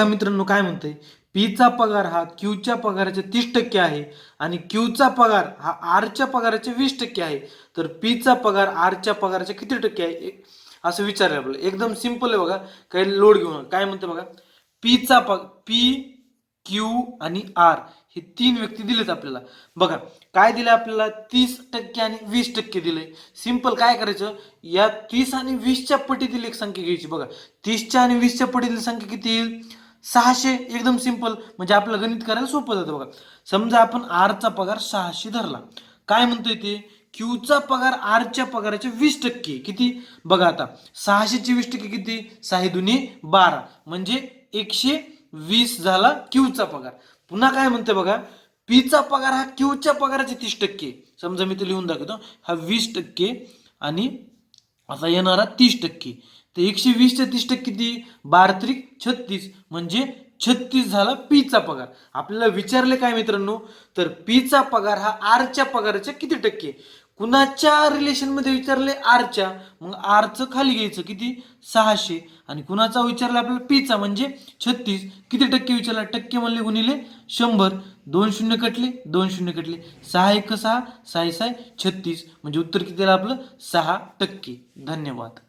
मित्रांनो काय म्हणतंय, पीचा पगार हा क्यूच्या पगाराचे 30% आहे आणि क्यूचा पगार हा आरच्या पगाराचे 20% आहे. तर पीचा पगार आरच्या पगाराचे किती टक्के आहे असं विचारलं आपल्याला. एकदम सिंपल आहे बघा, काही लोड घेऊ नका. काय म्हणते बघा, पीचा पगार, पी, क्यू आणि आर हे 3 व्यक्ती दिलेत आपल्याला. बघा काय दिलं आपल्याला, 30% आणि 20% दिले. सिंपल काय करायचं, या 30 आणि 20च्या पटीतील एक संख्या घ्यायची. बघा 30च्या आणि 20च्या पटीतील संख्या किती येईल, 600. एकदम सिंपल, म्हणजे आपलं गणित करायला सोपं जातं. बघा समजा आपण आरचा पगार 600 धरला. काय म्हणतोय ते, क्यूचा पगार आरच्या पगाराचे 20% किती. बघा आता 600 चे 20% किती, 6 दुनी 12 म्हणजे 120 झाला क्यूचा पगार. पुन्हा काय म्हणते बघा, पीचा पगार हा क्यूच्या पगाराचे 30%. समजा मी ते लिहून दाखवतो, हा 20% आणि असा येणारा 30%. तर 120च्या 30% किती, 12×36 म्हणजे 36 झाला पीचा पगार. आपल्याला विचारले काय मित्रांनो, तर पीचा पगार हा आरच्या पगाराच्या किती टक्के. कुणाच्या रिलेशन मध्ये विचारले, आरच्या. मग आरचं खाली घ्यायचं किती, 600. आणि कुणाचा विचारला आपल्याला, पीचा म्हणजे 36. किती टक्के विचारला, टक्के म्हणले गुणिले 100. 2 शून्य कटले, 2 शून्य कटले, 6 1 6, 6 6 36. म्हणजे उत्तर किती आपलं, 6%. धन्यवाद.